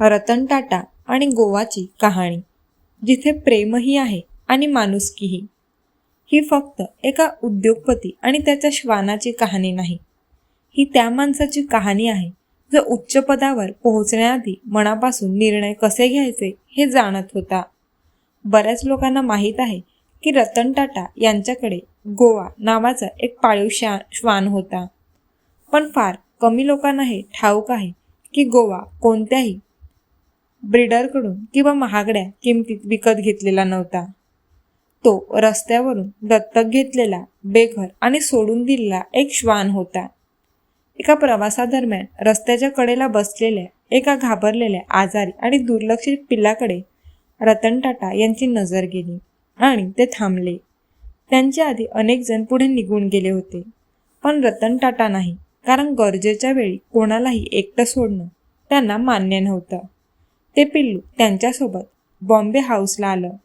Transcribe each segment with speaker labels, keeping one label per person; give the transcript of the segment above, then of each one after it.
Speaker 1: रतन टाटा आणि गोवाची कहाणी, जिथे प्रेमही आहे आणि माणुसकीही. ही फक्त एका उद्योगपती आणि त्याच्या श्वानाची कहाणी नाही. ही त्या माणसाची कहाणी आहे जो उच्च पदावर पोहोचण्याआधी मनापासून निर्णय कसे घ्यायचे हे जाणत होता. बऱ्याच लोकांना माहीत आहे की रतन टाटा यांच्याकडे गोवा नावाचा एक पाळीव श्वान होता, पण फार कमी लोकांना हे ठाऊक आहे की गोवा कोणत्याही ब्रीडरकडून किंवा महागड्या किमतीत विकत घेतलेला नव्हता. तो रस्त्यावरून दत्तक घेतलेला, बेघर आणि सोडून दिलेला एक श्वान होता. एका प्रवासादरम्यान रस्त्याच्या कडेला बसलेल्या एका घाबरलेल्या, आजारी आणि दुर्लक्षित पिल्लाकडे रतन टाटा यांची नजर गेली आणि ते थांबले. त्यांच्या आधी अनेक जण पुढे निघून गेले होते, पण रतन टाटा नाही, कारण गरजेच्या वेळी कोणालाही एकटं सोडणं त्यांना मान्य नव्हतं. ते पिल्लू त्यांच्यासोबत बॉम्बे हाऊसला आलं,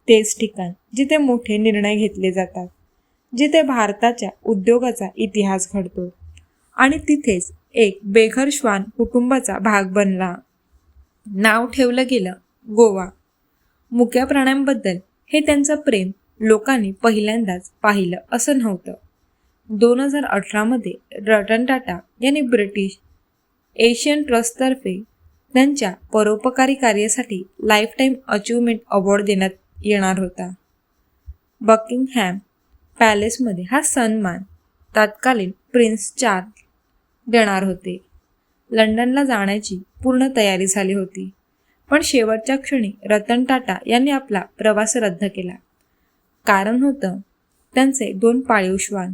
Speaker 1: तेच ठिकाण जिथे मोठे निर्णय घेतले जातात, जिथे भारताच्या उद्योगाचा इतिहास घडतो, आणि तिथेच एक बेघर श्वान कुटुंबाचा भाग बनला. नाव ठेवलं गेलं गोवा. मुक्या प्राण्यांबद्दल हे त्यांचं प्रेम लोकांनी पहिल्यांदाच पाहिलं असं नव्हतं. 2018 रतन टाटा यांनी ब्रिटिश एशियन ट्रस्टतर्फे त्यांच्या परोपकारी कार्यासाठी लाईफटाईम अचीवमेंट अवॉर्ड देण्यात येणार होता. बकिंगहॅम पॅलेसमध्ये हा सन्मान तत्कालीन प्रिन्स चार्ल्स देणार होते. लंडनला जाण्याची पूर्ण तयारी झाली होती, पण शेवटच्या क्षणी रतन टाटा यांनी आपला प्रवास रद्द केला. कारण होतं त्यांचे 2 पाळीव श्वान,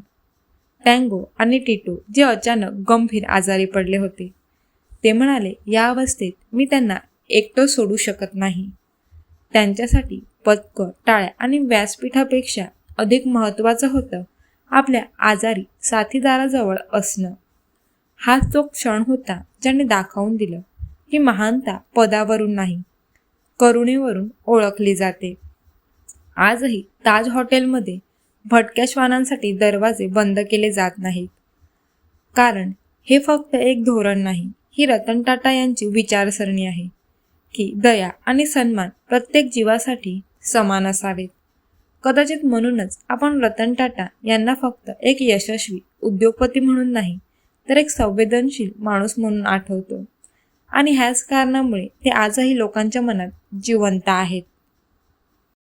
Speaker 1: टँगो आणि टिटो, जे अचानक गंभीर आजारी पडले होते. ते म्हणाले, या अवस्थेत मी त्यांना एकटं सोडू शकत नाही. त्यांच्यासाठी पदकं, टाळ्या आणि व्यासपीठापेक्षा अधिक महत्त्वाचं होतं आपल्या आजारी साथीदाराजवळ असणं. हाच तो क्षण होता ज्याने दाखवून दिलं की महानता पदावरून नाही, करुणेवरून ओळखली जाते. आजही ताज हॉटेलमध्ये भटक्या श्वानांसाठी दरवाजे बंद केले जात नाहीत, कारण हे फक्त एक धोरण नाही, ही रतन टाटा यांची विचारसरणी आहे की दया आणि सन्मान प्रत्येक जीवासाठी समान असावेत. कदाचित म्हणूनच आपण रतन टाटा यांना फक्त एक यशस्वी उद्योगपती म्हणून नाही, तर एक संवेदनशील माणूस म्हणून आठवतो, आणि ह्याच कारणामुळे ते आजही लोकांच्या मनात जिवंत आहेत.